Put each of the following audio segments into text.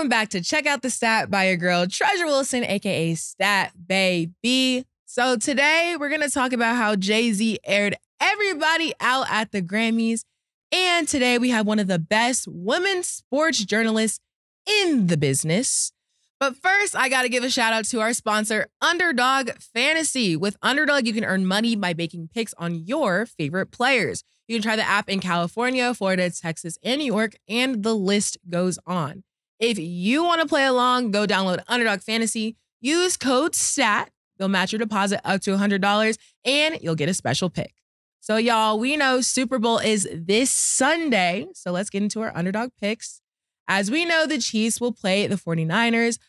Welcome back to Check Out the Stat by your girl, Treasure Wilson, aka Stat Baby. So today we're going to talk about how Jay-Z aired everybody out at the Grammys. And today we have one of the best women sports journalists in the business. But first, I got to give a shout out to our sponsor, Underdog Fantasy. With Underdog, you can earn money by making picks on your favorite players. You can try the app in California, Florida, Texas, and New York, and the list goes on. If you want to play along, go download Underdog Fantasy, use code STAT. They'll match your deposit up to $100, and you'll get a special pick. So, y'all, we know Super Bowl is this Sunday, so let's get into our Underdog picks. As we know, the Chiefs will play the 49ers.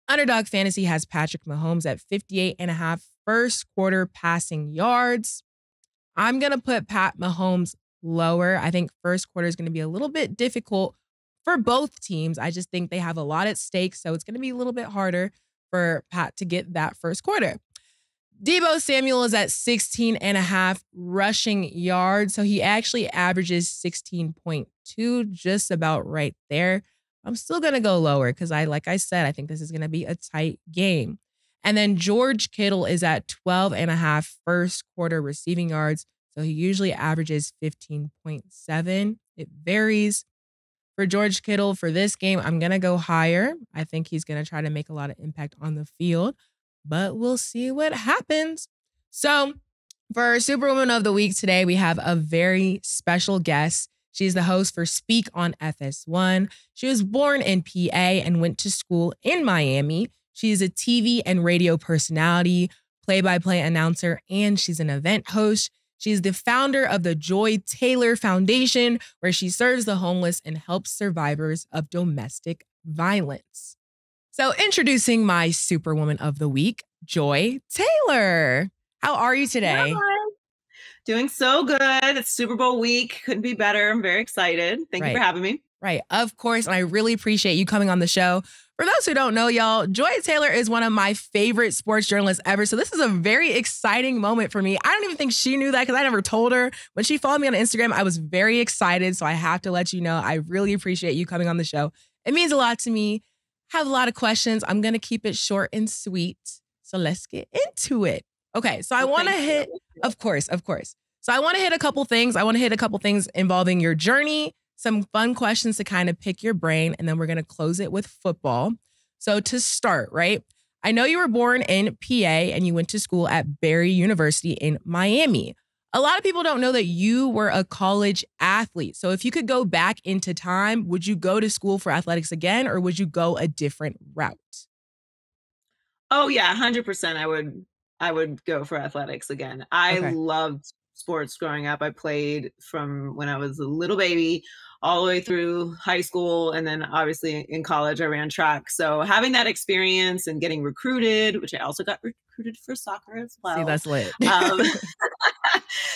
Underdog Fantasy has Patrick Mahomes at 58.5 first quarter passing yards. I'm going to put Pat Mahomes lower. I think first quarter is going to be a little bit difficult for both teams. I just think they have a lot at stake, so it's going to be a little bit harder for Pat to get that first quarter. Deebo Samuel is at 16.5 rushing yards, so he actually averages 16.2, just about right there. I'm still going to go lower because like I said, I think this is going to be a tight game. And then George Kittle is at 12.5 first quarter receiving yards, so he usually averages 15.7. It varies. For George Kittle, for this game, I'm going to go higher. I think he's going to try to make a lot of impact on the field, but we'll see what happens. So for our Superwoman of the Week today, we have a very special guest. She's the host for Speak on FS1. She was born in PA and went to school in Miami. She's a TV and radio personality, play-by-play announcer, and she's an event host. She's the founder of the Joy Taylor Foundation, where she serves the homeless and helps survivors of domestic violence. So introducing my Superwoman of the Week, Joy Taylor. How are you today? Hi. Doing so good. It's Super Bowl week. Couldn't be better. I'm very excited. Thank you for having me. Right. Of course. And I really appreciate you coming on the show. For those who don't know, y'all, Joy Taylor is one of my favorite sports journalists ever. So this is a very exciting moment for me. I don't even think she knew that because I never told her. When she followed me on Instagram, I was very excited. So I have to let you know, I really appreciate you coming on the show. It means a lot to me. Have a lot of questions. I'm going to keep it short and sweet. So let's get into it. Okay. So I want to hit, of course. So I want to hit a couple things. I want to hit a couple things involving your journey, some fun questions to kind of pick your brain, and then we're going to close it with football. So to start, right? I know you were born in PA and you went to school at Barry University in Miami. A lot of people don't know that you were a college athlete. So if you could go back into time, would you go to school for athletics again, or would you go a different route? Oh yeah, 100%. I would go for athletics again. I loved sports growing up. I played from when I was a little baby all the way through high school. And then obviously in college, I ran track. So having that experience and getting recruited, which I also got recruited for soccer as well. See, that's lit.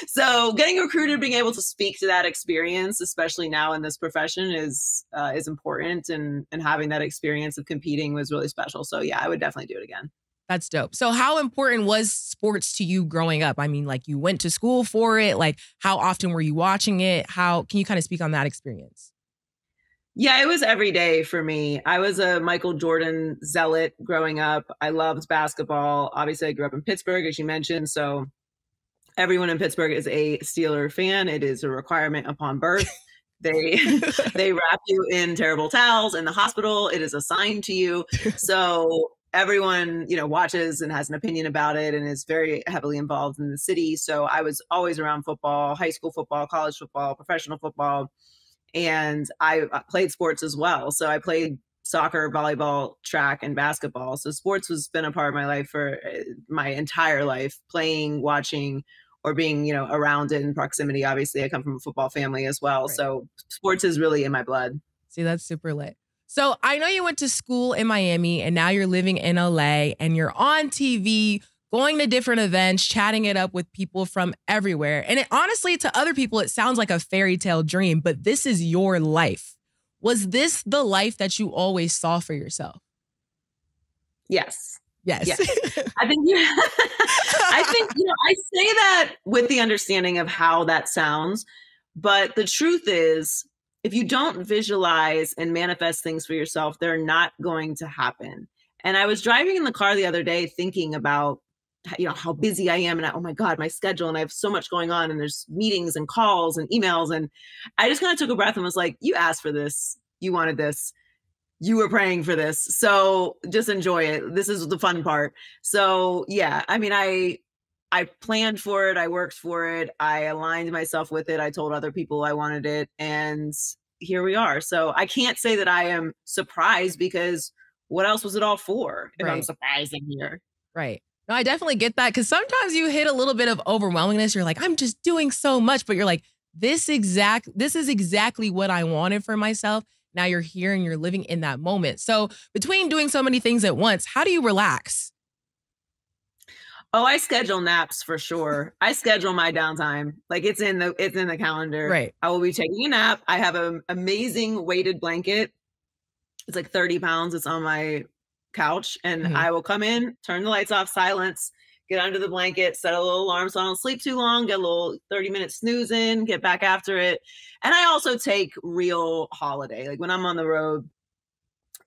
So getting recruited, being able to speak to that experience, especially now in this profession, is important. And having that experience of competing was really special. So yeah, I would definitely do it again. That's dope. So how important was sports to you growing up? I mean, like, you went to school for it. Like, how often were you watching it? Can you kind of speak on that experience? Yeah, it was every day for me. I was a Michael Jordan zealot growing up. I loved basketball. Obviously, I grew up in Pittsburgh, as you mentioned. So everyone in Pittsburgh is a Steeler fan. It is a requirement upon birth. They wrap you in terrible towels in the hospital. It is assigned to you. So everyone, watches and has an opinion about it and is very heavily involved in the city. So I was always around football, high school football, college football, professional football. And I played sports as well. So I played soccer, volleyball, track, and basketball. So sports has been a part of my life for my entire life, playing, watching, or being, around it in proximity. Obviously, I come from a football family as well. Right. So sports is really in my blood. See, that's super lit. So I know you went to school in Miami and now you're living in LA and you're on TV, going to different events, chatting it up with people from everywhere. And honestly, to other people, it sounds like a fairy tale dream, but this is your life. Was this the life that you always saw for yourself? Yes. Yes. I think I say that with the understanding of how that sounds, but the truth is, if you don't visualize and manifest things for yourself, they're not going to happen. And I was driving in the car the other day thinking about, how busy I am, and oh my God, my schedule, and I have so much going on, and there's meetings and calls and emails. And I just kind of took a breath and was like, you asked for this, you wanted this, you were praying for this. So just enjoy it. This is the fun part. So yeah, I mean, I planned for it. I worked for it. I aligned myself with it. I told other people I wanted it, and here we are. So I can't say that I am surprised, because what else was it all for if I'm surprised in here? Right. No, I definitely get that, because sometimes you hit a little bit of overwhelmingness. You're like, I'm just doing so much, but you're like, this is exactly what I wanted for myself. Now you're here and you're living in that moment. So between doing so many things at once, how do you relax? Oh, I schedule naps for sure. I schedule my downtime. Like it's in the calendar. Right. I will be taking a nap. I have an amazing weighted blanket. It's like 30 pounds. It's on my couch, and I will come in, turn the lights off, silence, get under the blanket, set a little alarm so I don't sleep too long, get a little 30-minute snooze in, get back after it. And I also take real holiday. Like when I'm on the road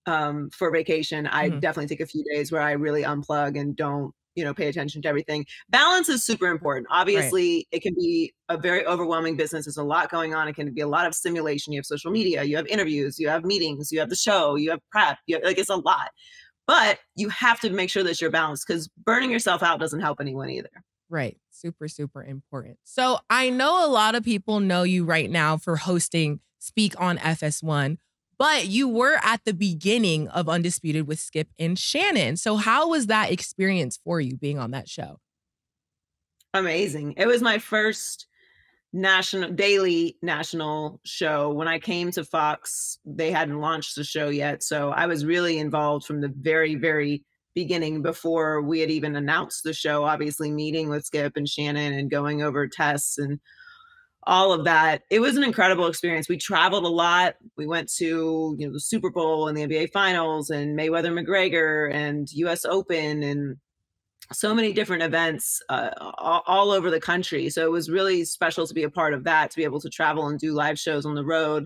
for vacation, I definitely take a few days where I really unplug and don't, pay attention to everything. Balance is super important. Obviously, it can be a very overwhelming business. There's a lot going on. It can be a lot of stimulation. You have social media, you have interviews, you have meetings, you have the show, you have prep, it's a lot. But you have to make sure that you're balanced, because burning yourself out doesn't help anyone either. Right. Super, super important. So I know a lot of people know you right now for hosting Speak on FS1, but you were at the beginning of Undisputed with Skip and Shannon. So how was that experience for you being on that show? Amazing. It was my first daily national show. When I came to Fox, they hadn't launched the show yet. So I was really involved from the very, very beginning, before we had even announced the show, obviously meeting with Skip and Shannon and going over tests and all of that. It was an incredible experience. We traveled a lot. We went to, the Super Bowl and the NBA Finals and Mayweather McGregor and US Open and so many different events all over the country. So it was really special to be a part of that, to be able to travel and do live shows on the road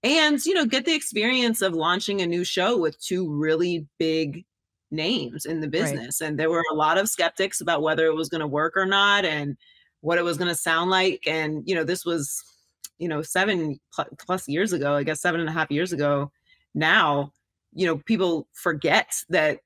and, get the experience of launching a new show with two really big names in the business. Right. And there were a lot of skeptics about whether it was going to work or not and what it was going to sound like. And, this was, 7+ years ago, I guess 7.5 years ago now. People forget that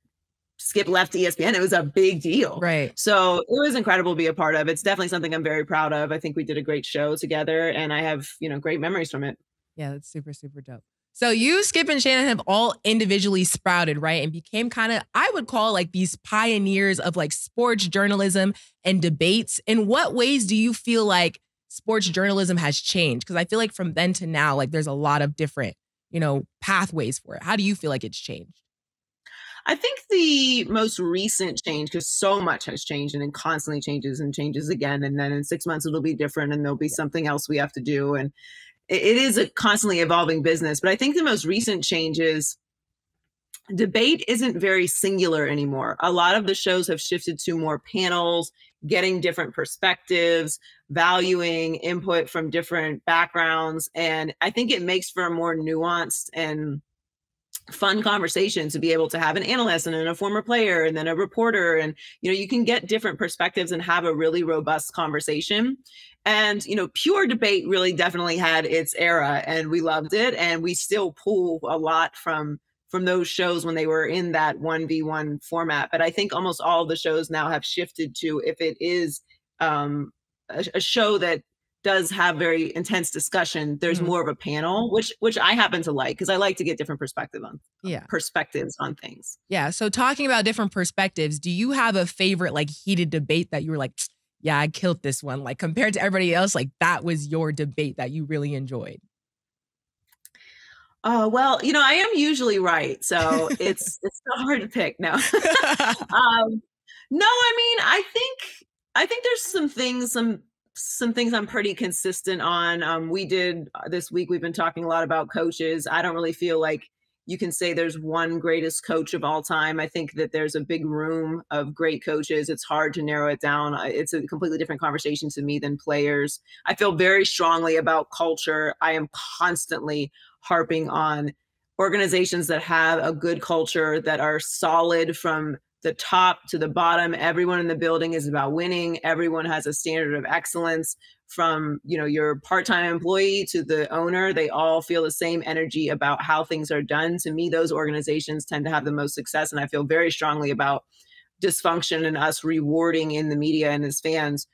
Skip left ESPN. It was a big deal. Right. So it was incredible to be a part of. It's definitely something I'm very proud of. I think we did a great show together, and I have, great memories from it. Yeah, that's super, super dope. So you, Skip, and Shannon have all individually sprouted, right? And became kind of, I would call, like, these pioneers of like sports journalism and debates. In what ways do you feel like sports journalism has changed? Because I feel like from then to now, like, there's a lot of different, pathways for it. How do you feel like it's changed? I think the most recent change, because so much has changed and it constantly changes and changes again. And then in 6 months, it'll be different and there'll be something else we have to do. And it is a constantly evolving business. But I think the most recent change is debate isn't very singular anymore. A lot of the shows have shifted to more panels, getting different perspectives, valuing input from different backgrounds. And I think it makes for a more nuanced and fun conversation to be able to have an analyst and then a former player and then a reporter. And, you can get different perspectives and have a really robust conversation. And, pure debate really definitely had its era and we loved it. And we still pull a lot from those shows when they were in that 1v1 format. But I think almost all of the shows now have shifted to, if it is a show that does have very intense discussion, there's more of a panel, which I happen to like, because I like to get different perspectives on things. Yeah. So talking about different perspectives, do you have a favorite like heated debate that you were like, yeah, I killed this one? Like compared to everybody else, like that was your debate that you really enjoyed? Well, I am usually right, so it's so hard to pick. No, no, I mean, I think there's some things I'm pretty consistent on. We did this week, we've been talking a lot about coaches. I don't really feel like you can say there's one greatest coach of all time. I think that there's a big room of great coaches. It's hard to narrow it down. It's a completely different conversation to me than players. I feel very strongly about culture. I am constantly harping on organizations that have a good culture, that are solid from the top to the bottom. Everyone in the building is about winning. Everyone has a standard of excellence, from, you know, your part-time employee to the owner. They all feel the same energy about how things are done. To me, those organizations tend to have the most success. And I feel very strongly about dysfunction and us rewarding in the media and as fans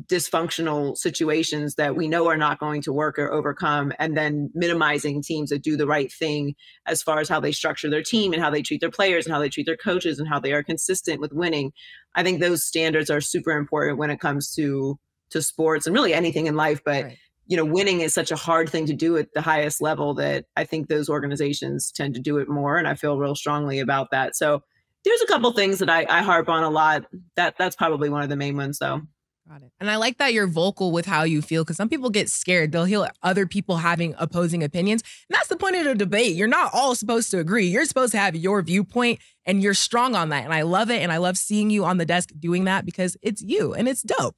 dysfunctional situations that we know are not going to work or overcome, and then minimizing teams that do the right thing as far as how they structure their team and how they treat their players and how they treat their coaches and how they are consistent with winning. I think those standards are super important when it comes to sports and really anything in life. But Right. you know, winning is such a hard thing to do at the highest level that I think those organizations tend to do it more. And I feel real strongly about that. So there's a couple things that I harp on a lot. That's probably one of the main ones, though. Got it. And I like that you're vocal with how you feel, because some people get scared. They'll hear other people having opposing opinions. And that's the point of the debate. You're not all supposed to agree. You're supposed to have your viewpoint, and you're strong on that. And I love it. And I love seeing you on the desk doing that, because it's you and it's dope.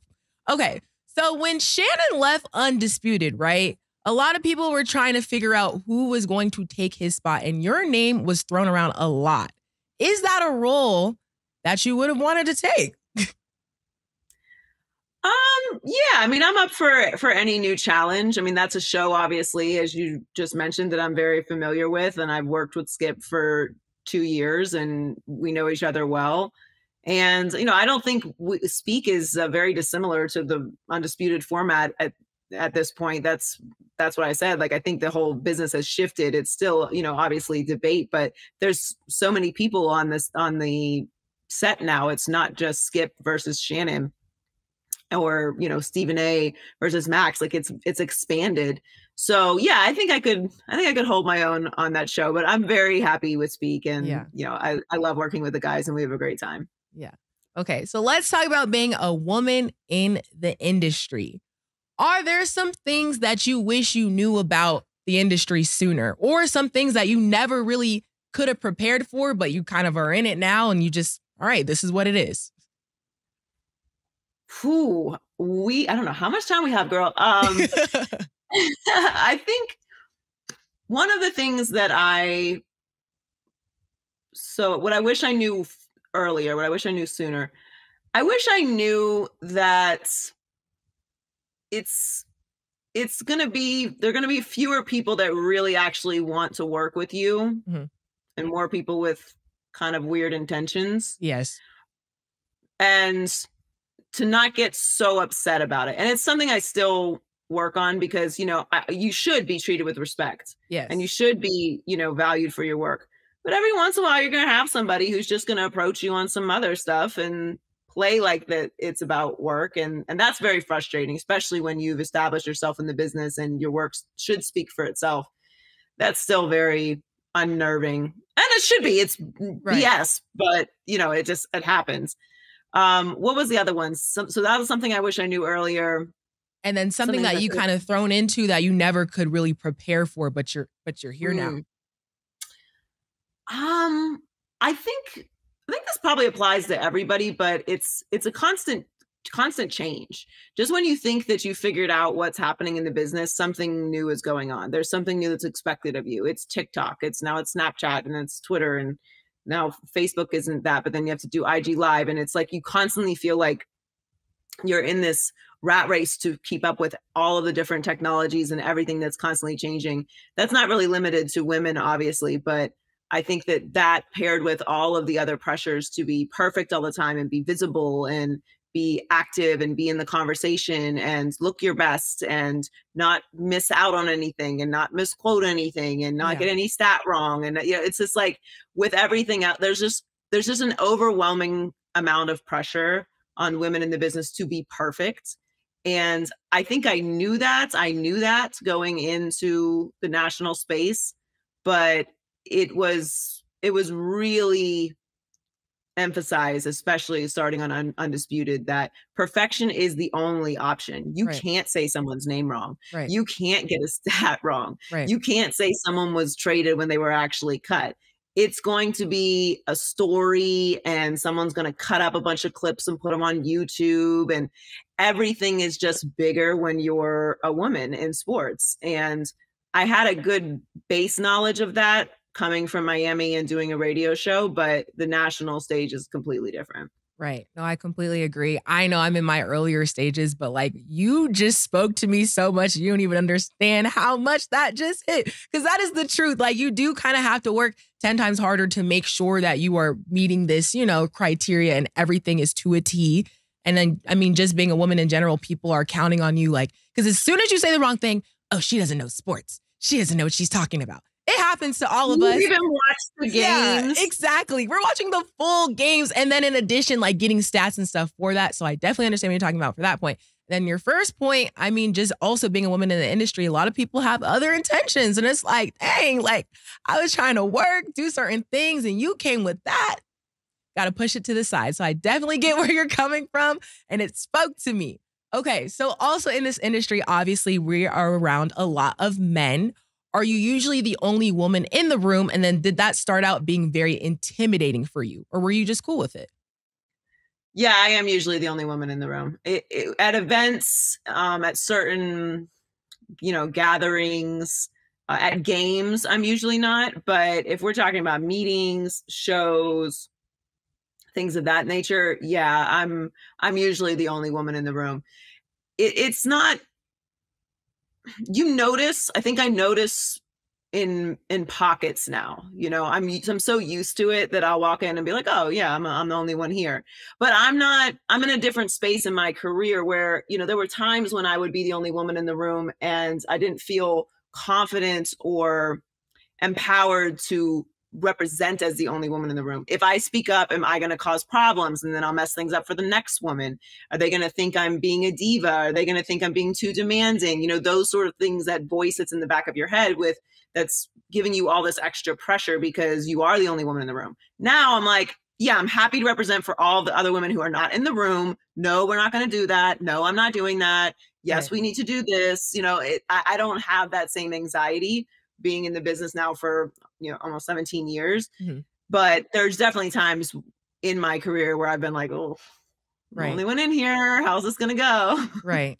Okay. So when Shannon left Undisputed, right, a lot of people were trying to figure out who was going to take his spot, and your name was thrown around a lot. Is that a role that you would have wanted to take? Yeah, I mean, I'm up for any new challenge. I mean, that's a show, obviously, as you just mentioned, that I'm very familiar with, and I've worked with Skip for 2 years, and we know each other well. And you know, I don't think Speak is very dissimilar to the Undisputed format at this point. That's what I said. Like, I think the whole business has shifted. It's still, you know, obviously debate, but there's so many people on the set now. It's not just Skip versus Shannon, or, you know, Stephen A versus Max. Like, it's expanded. So yeah, I think I could hold my own on that show. But I'm very happy with Speak, and you know, I love working with the guys, and we have a great time. Yeah. Okay. So let's talk about being a woman in the industry. Are there some things that you wish you knew about the industry sooner, or some things that you never really could have prepared for, but you kind of are in it now and you just, all right, this is what it is? I don't know how much time we have, girl. I think one of the things that what I wish I knew earlier, what I wish I knew sooner, I wish I knew that there are going to be fewer people that really actually want to work with you, and more people with kind of weird intentions. Yes. And to not get so upset about it. And it's something I still work on, because, you know, you should be treated with respect. Yes. And you should be, you know, valued for your work. But every once in a while, you're going to have somebody who's just going to approach you on some other stuff and play like that it's about work. And that's very frustrating, especially when you've established yourself in the business and your work should speak for itself. That's still very unnerving. And it should be. It's right. BS, but, you know, it happens. What was the other one? So that was something I wish I knew earlier. And then something that you kind of thrown into that you never could really prepare for, but you're here now. I think this probably applies to everybody, but it's a constant change. Just when you think that you figured out what's happening in the business, something new is going on. There's something new that's expected of you. It's TikTok. It's Snapchat, and it's Twitter, and now Facebook isn't that, but then you have to do IG Live. And it's like you constantly feel like you're in this rat race to keep up with all of the different technologies and everything that's constantly changing. That's not really limited to women, obviously, but I think that paired with all of the other pressures to be perfect all the time and be visible and be active and be in the conversation and look your best and not miss out on anything and not misquote anything and not get any stat wrong. And, you know, it's just like with everything out, there's just an overwhelming amount of pressure on women in the business to be perfect. And I think I knew that going into the national space, but it was really emphasize, especially starting on Undisputed, that perfection is the only option. You can't say someone's name wrong. You can't get a stat wrong. You can't say someone was traded when they were actually cut. It's going to be a story, and someone's going to cut up a bunch of clips and put them on YouTube, and everything is just bigger when you're a woman in sports. And I had a good base knowledge of that coming from Miami and doing a radio show, but the national stage is completely different. Right. No, I completely agree. I know I'm in my earlier stages, but like, you just spoke to me so much. You don't even understand how much that just hit. Because that is the truth. Like, you do kind of have to work 10 times harder to make sure that you are meeting this, you know, criteria, and everything is to a T. And then, I mean, just being a woman in general, people are counting on you. Like, because as soon as you say the wrong thing, oh, she doesn't know sports. She doesn't know what she's talking about. It happens to all of us. We even watch the games. Yeah, exactly. We're watching the full games. And then in addition, like, getting stats and stuff for that. So I definitely understand what you're talking about for that point. Then your first point, I mean, just also being a woman in the industry, a lot of people have other intentions. And it's like, dang, like, I was trying to work, do certain things, and you came with that. Got to push it to the side. So I definitely get where you're coming from. And it spoke to me. Okay. So also in this industry, obviously, we are around a lot of men. Are you usually the only woman in the room? And then did that start out being very intimidating for you? Or were you just cool with it? Yeah, I am usually the only woman in the room. At events, at certain, you know, gatherings, at games, I'm usually not. But if we're talking about meetings, shows, things of that nature, yeah, I'm usually the only woman in the room. It's not, you notice, I think I notice in pockets now, you know, I'm so used to it that I'll walk in and be like, oh yeah, I'm the only one here. But I'm in a different space in my career where, you know, there were times when I would be the only woman in the room and I didn't feel confident or empowered to represent as the only woman in the room. If I speak up, am I going to cause problems? And then I'll mess things up for the next woman. Are they going to think I'm being a diva? Are they going to think I'm being too demanding? You know, those sort of things, that voice that's in the back of your head that's giving you all this extra pressure because you are the only woman in the room. Now I'm like, yeah, I'm happy to represent for all the other women who are not in the room. No, we're not going to do that. No, I'm not doing that. Yes, we need to do this. You know, I don't have that same anxiety being in the business now for, you know, almost 17 years. Mm-hmm. But there's definitely times in my career where I've been like, oh, only one in here. How's this going to go? Right.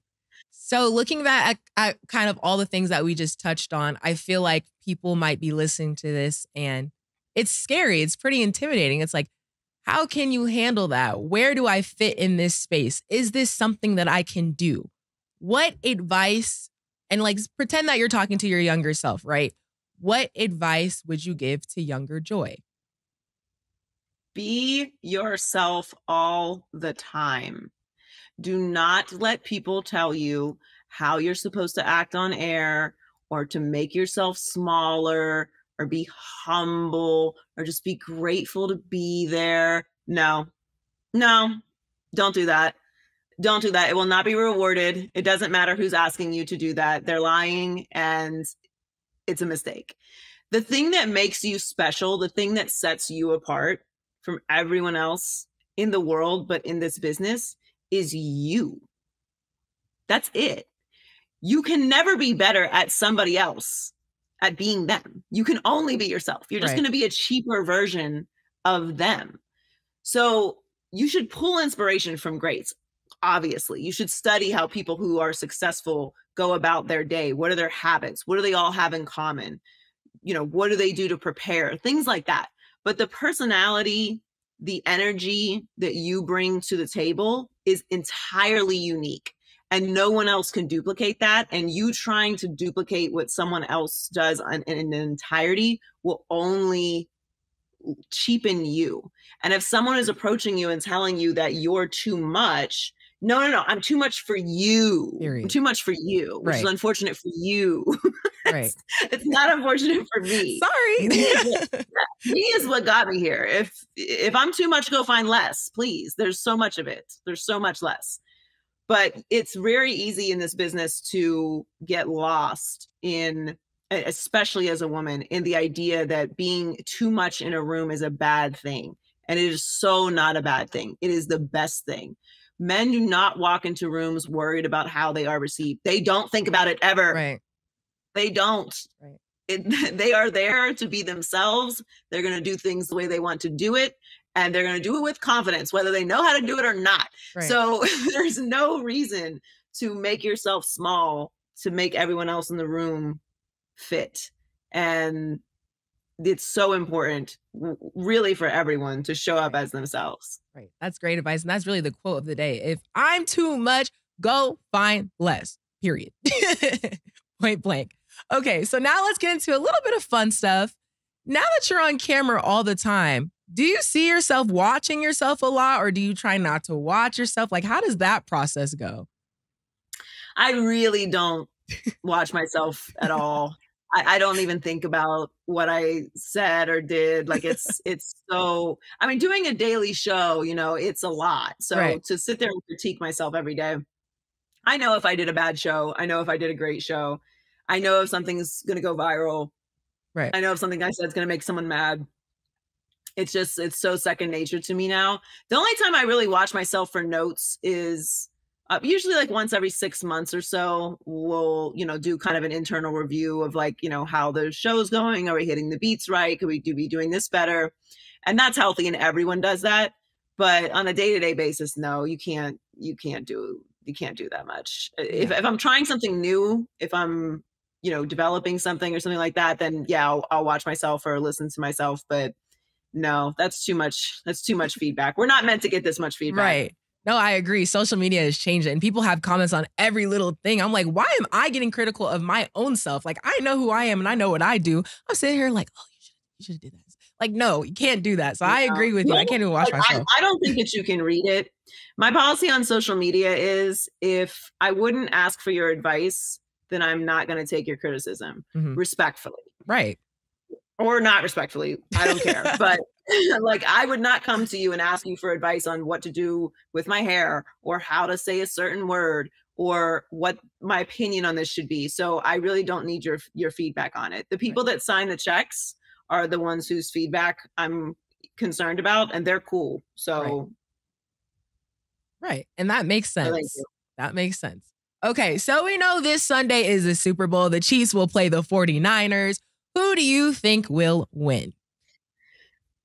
So looking back at kind of all the things that we just touched on, I feel like people might be listening to this and it's scary. It's pretty intimidating. It's like, how can you handle that? Where do I fit in this space? Is this something that I can do? What advice, and like, pretend that you're talking to your younger self, right? What advice would you give to younger Joy? Be yourself all the time. Do not let people tell you how you're supposed to act on air or to make yourself smaller or be humble or just be grateful to be there. No, don't do that. Don't do that. It will not be rewarded. It doesn't matter who's asking you to do that. They're lying and it's a mistake. The thing that makes you special, the thing that sets you apart from everyone else in the world, but in this business, is you. That's it. You can never be better at somebody else, at being them. You can only be yourself. You're just going to be a cheaper version of them. So you should pull inspiration from greats. Obviously, you should study how people who are successful go about their day. What are their habits? What do they all have in common? You know, what do they do to prepare? Things like that. But the personality, the energy that you bring to the table is entirely unique. And no one else can duplicate that. And you trying to duplicate what someone else does in an entirety will only cheapen you. And if someone is approaching you and telling you that you're too much, no, I'm too much for you. Period. I'm too much for you, which is unfortunate for you. Right. It's not unfortunate for me. Sorry. Me is what got me here. If I'm too much, go find less, please. There's so much of it. There's so much less. But it's very easy in this business to get lost in, especially as a woman, in the idea that being too much in a room is a bad thing. And it is so not a bad thing. It is the best thing. Men do not walk into rooms worried about how they are received. They don't think about it ever. Right. They don't. Right. They are there to be themselves. They're going to do things the way they want to do it. And they're going to do it with confidence, whether they know how to do it or not. Right. So there's no reason to make yourself small to make everyone else in the room fit. And it's so important, really, for everyone to show up as themselves. Right. That's great advice. And that's really the quote of the day. If I'm too much, go find less, period. Point blank. Okay, so now let's get into a little bit of fun stuff. Now that you're on camera all the time, do you see yourself watching yourself a lot, or do you try not to watch yourself? Like, how does that process go? I really don't watch myself at all. I don't even think about what I said or did. Like it's so, I mean, doing a daily show, you know, it's a lot. So to sit there and critique myself every day, I know if I did a bad show, I know if I did a great show, I know if something's going to go viral. Right. I know if something I said is going to make someone mad. It's so second nature to me now. The only time I really watch myself for notes is usually like once every 6 months or so, we'll, you know, do kind of an internal review of like, you know, how the show's going. Are we hitting the beats right? Could we be doing this better? And that's healthy, and everyone does that. But on a day-to-day basis, no, you can't do that much. Yeah. If I'm trying something new, if I'm, you know, developing something or something like that, then yeah, I'll watch myself or listen to myself. But no, that's too much. That's too much feedback. We're not meant to get this much feedback. Right. No, I agree. Social media has changed it, and people have comments on every little thing. I'm like, why am I getting critical of my own self? Like, I know who I am and I know what I do. I'm sitting here like, oh, you should have did that. Like, no, you can't do that. So I agree with you. I can't even watch myself. I don't think that you can read it. My policy on social media is if I wouldn't ask for your advice, then I'm not going to take your criticism respectfully. Right. Or not respectfully. I don't care. But like, I would not come to you and ask you for advice on what to do with my hair or how to say a certain word or what my opinion on this should be. So I really don't need your feedback on it. The people that sign the checks are the ones whose feedback I'm concerned about, and they're cool. So. Right. And that makes sense. That makes sense. Okay. So we know this Sunday is the Super Bowl. The Chiefs will play the 49ers. Who do you think will win?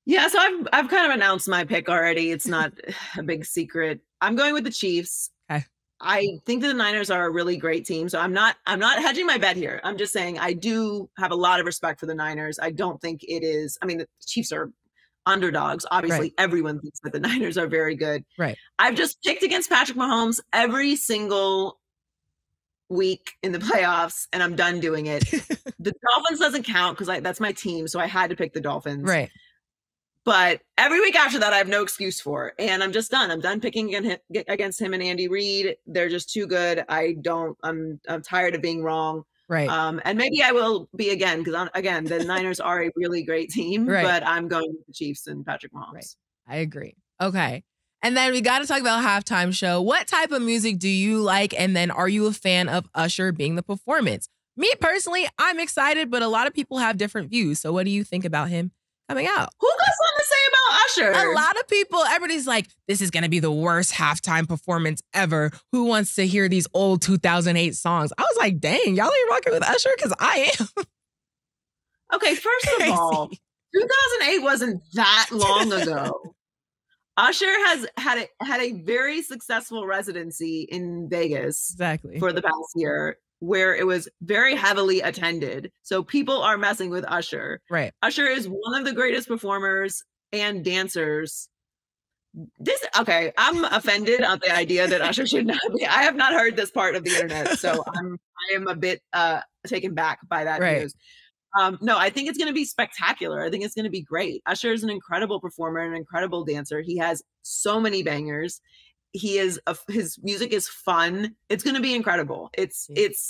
Yeah, so I've kind of announced my pick already. It's not a big secret. I'm going with the Chiefs. Okay. I think that the Niners are a really great team. So I'm not hedging my bet here. I'm just saying I do have a lot of respect for the Niners. I don't think it is. I mean, the Chiefs are underdogs. Obviously, everyone thinks that the Niners are very good. Right. I've just picked against Patrick Mahomes every single week in the playoffs, and I'm done doing it. The Dolphins doesn't count because that's my team, so I had to pick the Dolphins. Right. But every week after that, I have no excuse for it, and I'm just done. I'm done picking against him and Andy Reid. They're just too good. I'm tired of being wrong. Right. And maybe I will be again because again, the Niners are a really great team. Right. But I'm going with the Chiefs and Patrick Mahomes. Right. I agree. Okay. And then we got to talk about halftime show. What type of music do you like? And then are you a fan of Usher being the performance? Me personally, I'm excited, but a lot of people have different views. So what do you think about him coming out? Who got something to say about Usher? A lot of people, everybody's like, this is going to be the worst halftime performance ever. Who wants to hear these old 2008 songs? I was like, dang, y'all ain't rocking with Usher? Because I am. Okay, first of all, 2008 wasn't that long ago. Usher has had a very successful residency in Vegas for the past year, where it was very heavily attended. So people are messing with Usher. Right. Usher is one of the greatest performers and dancers. I'm offended at the idea that Usher should not be. I have not heard this part of the internet, so I am a bit taken back by that news. No, I think it's going to be spectacular. I think it's going to be great. Usher is an incredible performer, an incredible dancer. He has so many bangers. His music is fun. It's going to be incredible. It's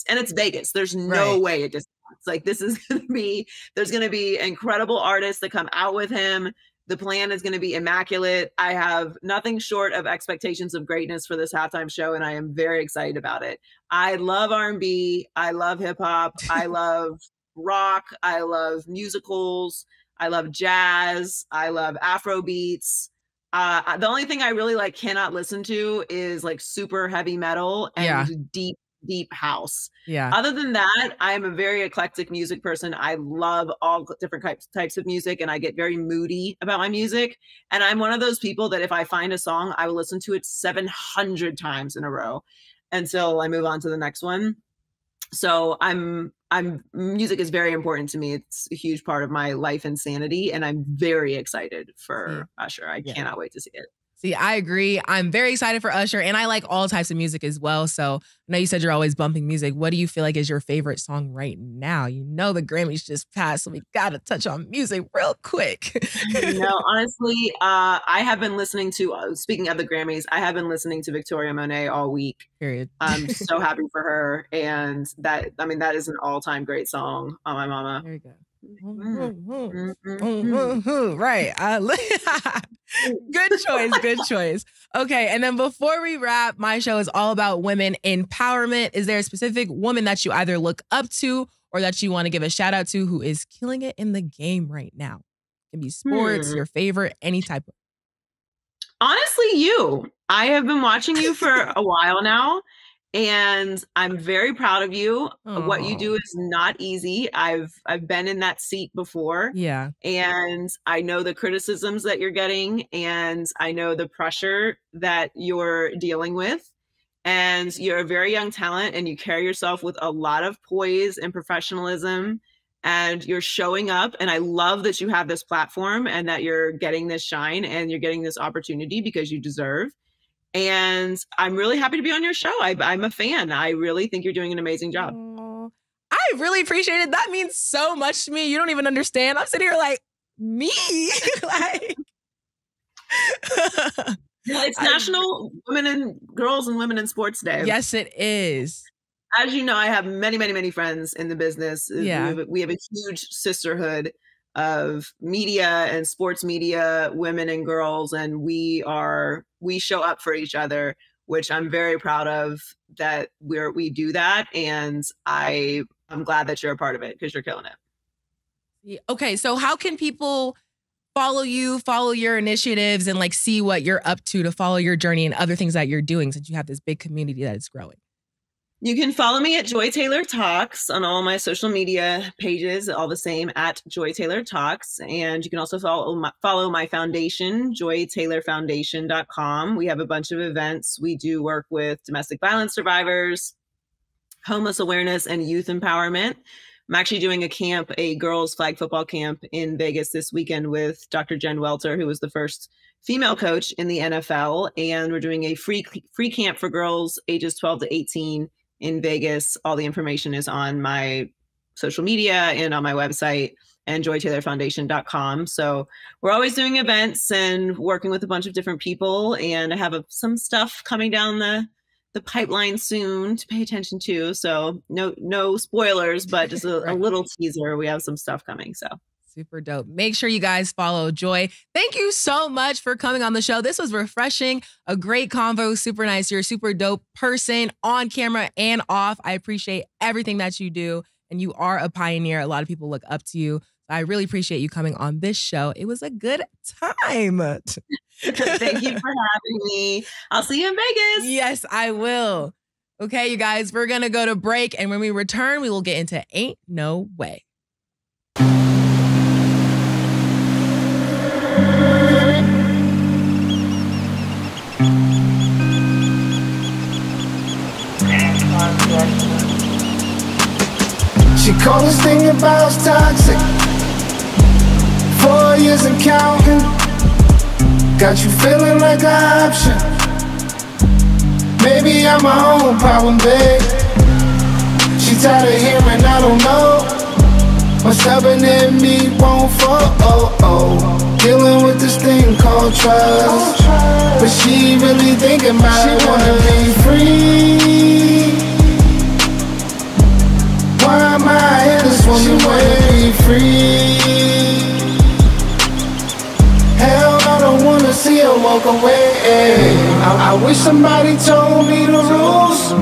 Vegas. There's no way it just, it's like, this is going to be, there's going to be incredible artists that come out with him. The plan is going to be immaculate. I have nothing short of expectations of greatness for this halftime show, and I am very excited about it. I love R&B. I love hip hop. I love rock. I love musicals. I love jazz. I love Afro beats. The only thing I really like cannot listen to is like super heavy metal and deep house. Yeah. Other than that, I'm a very eclectic music person. I love all different types of music, and I get very moody about my music. And I'm one of those people that if I find a song, I will listen to it 700 times in a row until I move on to the next one. So music is very important to me. It's a huge part of my life and sanity, and I'm very excited for Usher. I cannot wait to see it. See, I agree. I'm very excited for Usher, and I like all types of music as well. So I know you said you're always bumping music. What do you feel like is your favorite song right now? You know the Grammys just passed, so we got to touch on music real quick. Honestly, I have been listening to, speaking of the Grammys, I have been listening to Victoria Monet all week. Period. I'm so happy for her. And that is an all-time great song on My Mama. There you go. Right. Good choice. Okay. And then before we wrap, my show is all about women empowerment. Is there a specific woman that you either look up to or that you want to give a shout out to who is killing it in the game right now? It can be sports, your favorite, any type of. Honestly, you. I have been watching you for a while now, and I'm very proud of you. Aww. What you do is not easy. I've been in that seat before. Yeah. And I know the criticisms that you're getting, and I know the pressure that you're dealing with. And you're a very young talent, and you carry yourself with a lot of poise and professionalism, and you're showing up. And I love that you have this platform and that you're getting this shine and you're getting this opportunity because you deserve. And I'm really happy to be on your show. I'm a fan. I really think you're doing an amazing job. Aww. I really appreciate it. That means so much to me. You don't even understand. I'm sitting here like, me? Like, it's National Women and Girls and Women in Sports Day. Yes, it is. As you know, I have many, many, many friends in the business. Yeah. We have a huge sisterhood of media and sports media, women and girls, and we show up for each other, which I'm very proud of that we do that. And I'm glad that you're a part of it because you're killing it. Okay. So how can people follow you, follow your initiatives, and like see what you're up to follow your journey and other things that you're doing since you have this big community that is growing? You can follow me at Joy Taylor Talks on all my social media pages, all the same at Joy Taylor Talks. And you can also follow my foundation, joytaylorfoundation.com. We have a bunch of events. We do work with domestic violence survivors, homeless awareness, and youth empowerment. I'm actually doing a girls flag football camp in Vegas this weekend with Dr. Jen Welter, who was the first female coach in the NFL. And we're doing a free camp for girls ages 12 to 18 in Vegas. All the information is on my social media and on my website and joytaylorfoundation.com. So we're always doing events and working with a bunch of different people. And I have some stuff coming down the pipeline soon to pay attention to. So no spoilers, but just a little teaser. We have some stuff coming. So super dope. Make sure you guys follow Joy. Thank you so much for coming on the show. This was refreshing, a great convo, super nice. You're a super dope person on camera and off. I appreciate everything that you do, and you are a pioneer. A lot of people look up to you. I really appreciate you coming on this show. It was a good time. Thank you for having me. I'll see you in Vegas. Yes, I will. Okay, you guys, we're going to go to break, and when we return, we will get into Ain't No Way. She called this thing about toxic. 4 years and counting. Got you feeling like an option. Maybe I'm my own problem, babe. She tired of hearing I don't know. What's stubborn in me won't fall. Dealing with this thing called trust. But she really thinking about it. Wanna be free. Why am I in this woman wanna be free? Hell, I don't wanna see her walk away. I wish somebody told me the rules.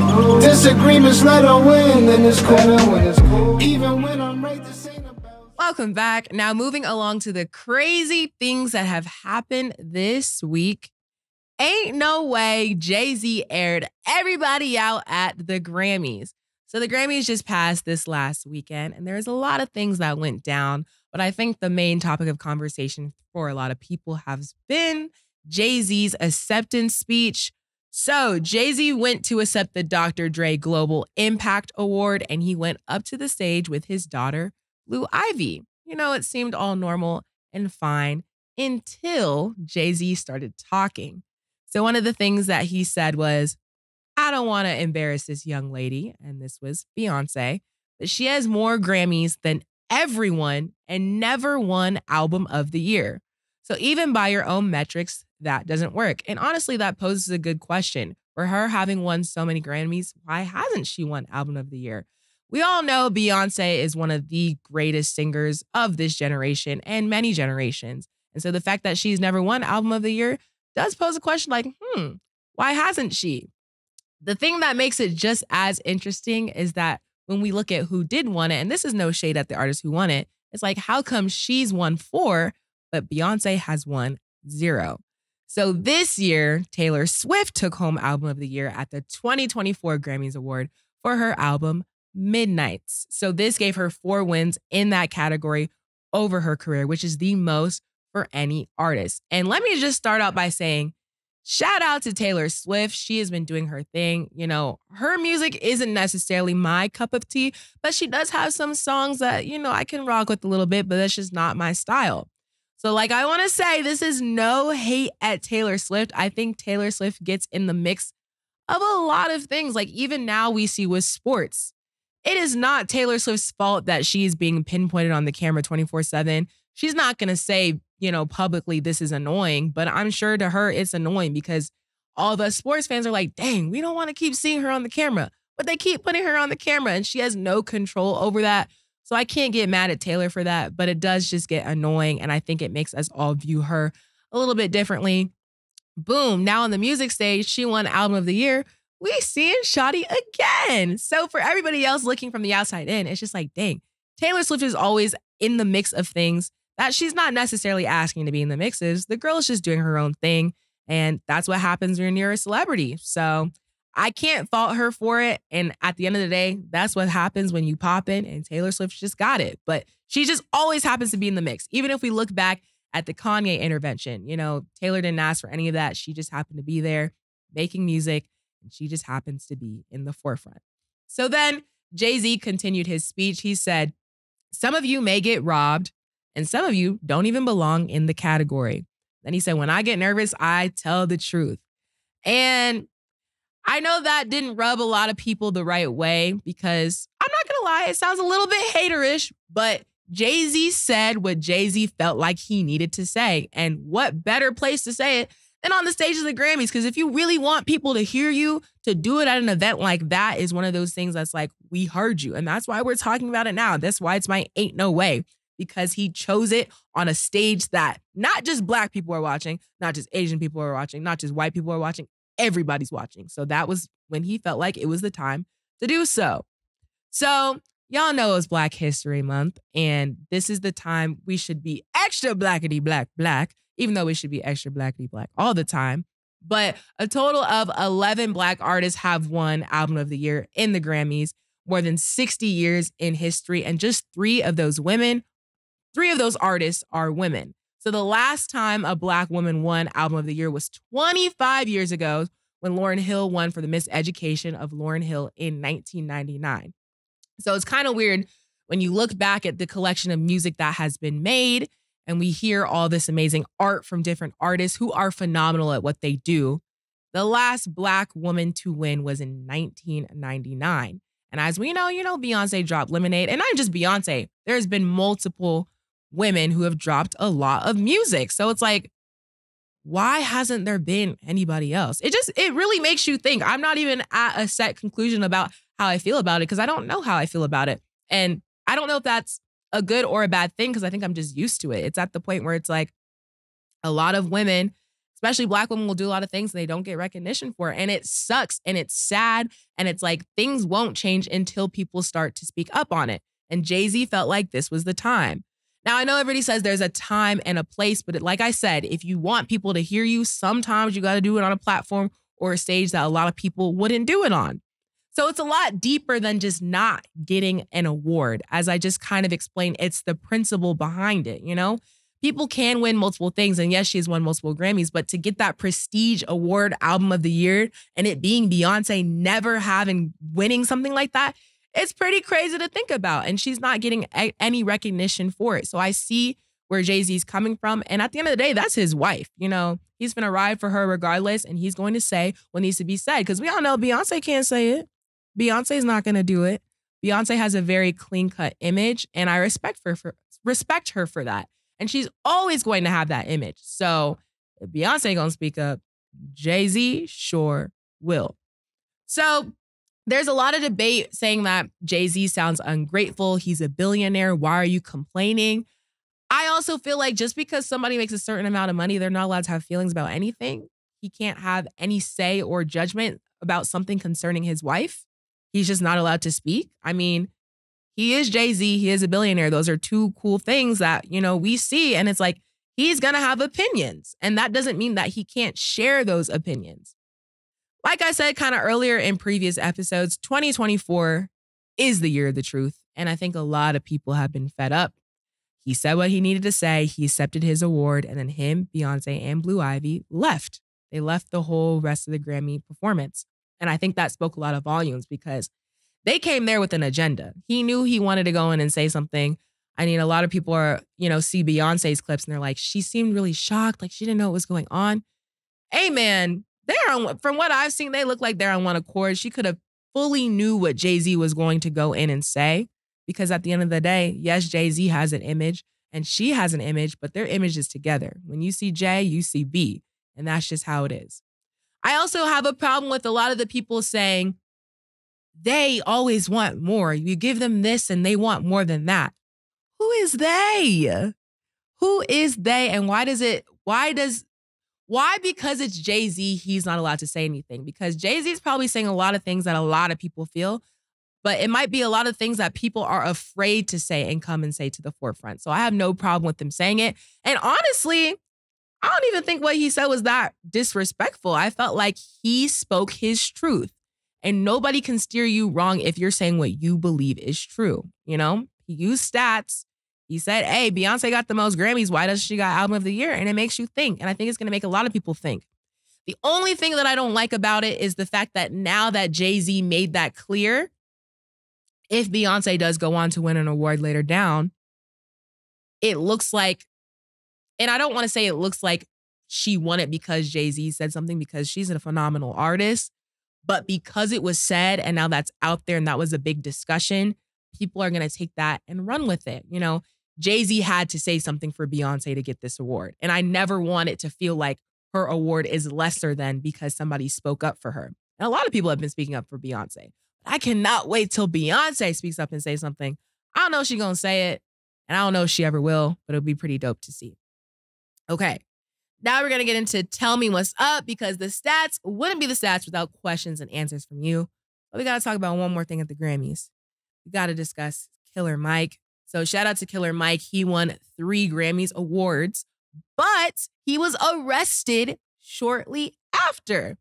Disagreements let her win, then it's cool. Even when I'm right, this ain't about. Welcome back. Now moving along to the crazy things that have happened this week. Ain't no way Jay-Z aired everybody out at the Grammys. So the Grammys just passed this last weekend, and there's a lot of things that went down. But I think the main topic of conversation for a lot of people has been Jay-Z's acceptance speech. So Jay-Z went to accept the Dr. Dre Global Impact Award, and he went up to the stage with his daughter, Blue Ivy. You know, it seemed all normal and fine until Jay-Z started talking. So one of the things that he said was, I don't want to embarrass this young lady, and this was Beyonce, but she has more Grammys than everyone and never won Album of the Year. So even by your own metrics, that doesn't work. And honestly, that poses a good question. For her having won so many Grammys, why hasn't she won Album of the Year? We all know Beyonce is one of the greatest singers of this generation and many generations. And so the fact that she's never won Album of the Year does pose a question like, why hasn't she? The thing that makes it just as interesting is that when we look at who did win it, and this is no shade at the artist who won it, it's like, how come she's won 4, but Beyonce has won 0? So this year, Taylor Swift took home Album of the Year at the 2024 Grammys Award for her album Midnights. So this gave her 4 wins in that category over her career, which is the most for any artist. And let me just start out by saying, shout out to Taylor Swift. She has been doing her thing. You know, her music isn't necessarily my cup of tea, but she does have some songs that, you know, I can rock with a little bit, but that's just not my style. So like, I want to say this is no hate at Taylor Swift. I think Taylor Swift gets in the mix of a lot of things. Like even now we see with sports, it is not Taylor Swift's fault that she's being pinpointed on the camera 24/7. She's not going to say, you know, publicly, this is annoying, but I'm sure to her it's annoying because all the sports fans are like, dang, we don't want to keep seeing her on the camera, but they keep putting her on the camera and she has no control over that. So I can't get mad at Taylor for that, but it does just get annoying. And I think it makes us all view her a little bit differently. Boom. Now on the music stage, she won Album of the Year. We seeing Shawty again. So for everybody else looking from the outside in, it's just like, dang, Taylor Swift is always in the mix of things that she's not necessarily asking to be in the mixes. The girl is just doing her own thing. And that's what happens when you're a celebrity. So I can't fault her for it. And at the end of the day, that's what happens when you pop in, and Taylor Swift just got it. But she just always happens to be in the mix. Even if we look back at the Kanye intervention, you know, Taylor didn't ask for any of that. She just happened to be there making music, and she just happens to be in the forefront. So then Jay-Z continued his speech. He said, some of you may get robbed, and some of you don't even belong in the category. Then he said, when I get nervous, I tell the truth. And I know that didn't rub a lot of people the right way because I'm not going to lie, it sounds a little bit haterish, but Jay-Z said what Jay-Z felt like he needed to say. And what better place to say it than on the stage of the Grammys? Because if you really want people to hear you, to do it at an event like that is one of those things that's like, we heard you. And that's why we're talking about it now. That's why it's my ain't no way. Because he chose it on a stage that not just Black people are watching, not just Asian people are watching, not just white people are watching, everybody's watching. So that was when he felt like it was the time to do so. So y'all know it's Black History Month, and this is the time we should be extra blackity black, even though we should be extra blackity black all the time. But a total of 11 Black artists have won Album of the Year in the Grammys, more than 60 years in history, and just 3 of those artists are women. So the last time a Black woman won Album of the Year was 25 years ago when Lauryn Hill won for the Miseducation of Lauryn Hill in 1999. So it's kind of weird when you look back at the collection of music that has been made and we hear all this amazing art from different artists who are phenomenal at what they do. The last Black woman to win was in 1999. And as we know, Beyonce dropped Lemonade. And not just Beyonce, there's been multiple women who have dropped a lot of music. So it's like, why hasn't there been anybody else? It really makes you think. I'm not even at a set conclusion about how I feel about it because I don't know how I feel about it. And I don't know if that's a good or a bad thing because I think I'm just used to it. It's at the point where it's like a lot of women, especially Black women, will do a lot of things and they don't get recognition for it. And it sucks and it's sad. And it's like things won't change until people start to speak up on it. And Jay-Z felt like this was the time. Now, I know everybody says there's a time and a place, but like I said, if you want people to hear you, sometimes you got to do it on a platform or a stage that a lot of people wouldn't do it on. So it's a lot deeper than just not getting an award. As I just kind of explained, it's the principle behind it, you know? People can win multiple things, and yes, she's won multiple Grammys, but to get that prestige award, album of the year, and it being Beyonce, never winning something like that, it's pretty crazy to think about. And she's not getting any recognition for it. So I see where Jay-Z's coming from. And at the end of the day, that's his wife. You know, he's going to ride for her regardless. And he's going to say what needs to be said. Because we all know Beyonce can't say it. Beyonce's not going to do it. Beyonce has a very clean-cut image. And I respect her for that. And she's always going to have that image. So if Beyonce going to speak up, Jay-Z sure will. So there's a lot of debate saying that Jay-Z sounds ungrateful. He's a billionaire. Why are you complaining? I also feel like just because somebody makes a certain amount of money, they're not allowed to have feelings about anything. He can't have any say or judgment about something concerning his wife. He's just not allowed to speak. I mean, he is Jay-Z. He is a billionaire. Those are two cool things that, you know, we see. And it's like, he's going to have opinions. And that doesn't mean that he can't share those opinions. Like I said kind of earlier in previous episodes, 2024 is the year of the truth. And I think a lot of people have been fed up. He said what he needed to say. He accepted his award. And then him, Beyonce, and Blue Ivy left. They left the whole rest of the Grammy performance. And I think that spoke a lot of volumes because they came there with an agenda. He knew he wanted to go in and say something. I mean, a lot of people see Beyonce's clips and they're like, she seemed really shocked. Like she didn't know what was going on. Hey, man. From what I've seen, they look like they're on one accord. She could have fully knew what Jay-Z was going to go in and say, because at the end of the day, yes, Jay-Z has an image and she has an image, but their image is together. When you see Jay, you see B, and that's just how it is. I also have a problem with a lot of the people saying they always want more. You give them this and they want more than that. Who is they? Who is they? And why because it's Jay-Z, he's not allowed to say anything? Because Jay-Z's probably saying a lot of things that a lot of people feel, but it might be a lot of things that people are afraid to say and come and say to the forefront. So I have no problem with them saying it. And honestly, I don't even think what he said was that disrespectful. I felt like he spoke his truth. And nobody can steer you wrong if you're saying what you believe is true. You know, he used stats. He said, hey, Beyonce got the most Grammys. Why does she got album of the year? And it makes you think. And I think it's going to make a lot of people think. The only thing that I don't like about it is the fact that now that Jay-Z made that clear, if Beyonce does go on to win an award later down, it looks like, and I don't want to say it looks like she won it because Jay-Z said something, because she's a phenomenal artist. But because it was said and now that's out there and that was a big discussion, people are going to take that and run with it. You know, Jay-Z had to say something for Beyonce to get this award. And I never want it to feel like her award is lesser than because somebody spoke up for her. And a lot of people have been speaking up for Beyonce. I cannot wait till Beyonce speaks up and say something. I don't know if she's going to say it, and I don't know if she ever will, but it'll be pretty dope to see. Okay. Now we're going to get into Tell Me What's Up, because the stats wouldn't be the stats without questions and answers from you. But we got to talk about one more thing at the Grammys. We got to discuss Killer Mike. So shout out to Killer Mike. He won 3 Grammys awards, but he was arrested shortly after.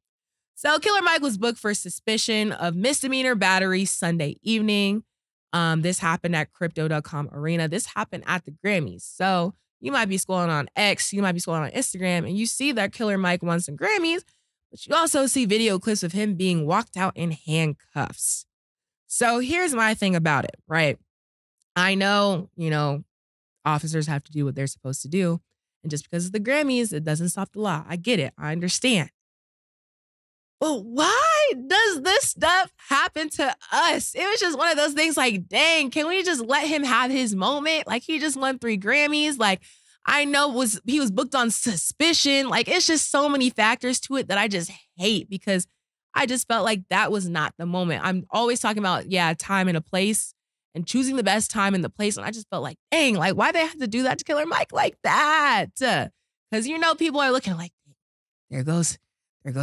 So Killer Mike was booked for suspicion of misdemeanor battery Sunday evening. This happened at Crypto.com Arena. This happened at the Grammys. So you might be scrolling on X, you might be scrolling on Instagram, and you see that Killer Mike won some Grammys, but you also see video clips of him being walked out in handcuffs. So here's my thing about it, right? I know, officers have to do what they're supposed to do. And just because of the Grammys, it doesn't stop the law. I get it. I understand. But why does this stuff happen to us? It was just one of those things like, dang, can we just let him have his moment? Like, he just won 3 Grammys. Like, I know he was booked on suspicion. Like, it's just so many factors to it that I just hate, because I just felt like that was not the moment. I'm always talking about, time and a place and choosing the best time and the place. And I just felt like, dang, like, why they have to do that to Killer Mike like that? Because, people are looking like, there goes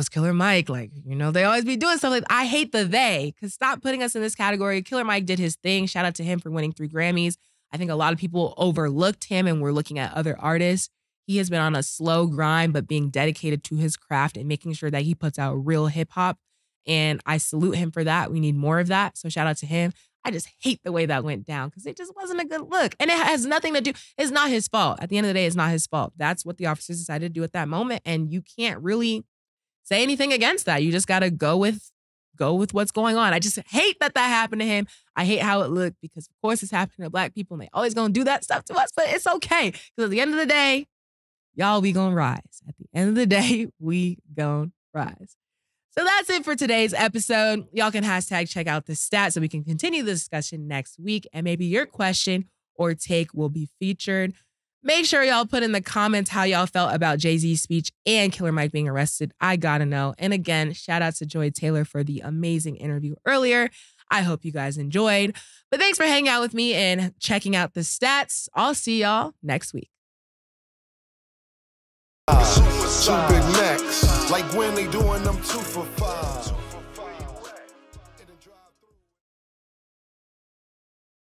Killer Mike. Like, they always be doing stuff like that. I hate the they, because stop putting us in this category. Killer Mike did his thing. Shout out to him for winning 3 Grammys. I think a lot of people overlooked him and were looking at other artists. He has been on a slow grind, but being dedicated to his craft and making sure that he puts out real hip hop. And I salute him for that. We need more of that. So shout out to him. I just hate the way that went down because it just wasn't a good look. And it has nothing to do, it's not his fault. At the end of the day, it's not his fault. That's what the officers decided to do at that moment. And you can't really say anything against that. You just got to go with what's going on. I just hate that happened to him. I hate how it looked because, of course, it's happening to Black people and they always going to do that stuff to us, but it's okay. Because at the end of the day, y'all, we going to rise. At the end of the day, we going to rise. So that's it for today's episode. Y'all can hashtag check out the stats so we can continue the discussion next week. And maybe your question or take will be featured. Make sure y'all put in the comments how y'all felt about Jay-Z's speech and Killer Mike being arrested. I gotta know. And again, shout out to Joy Taylor for the amazing interview earlier. I hope you guys enjoyed. But thanks for hanging out with me and checking out the stats. I'll see y'all next week. Two big necks, like when they doing them 2 for $5.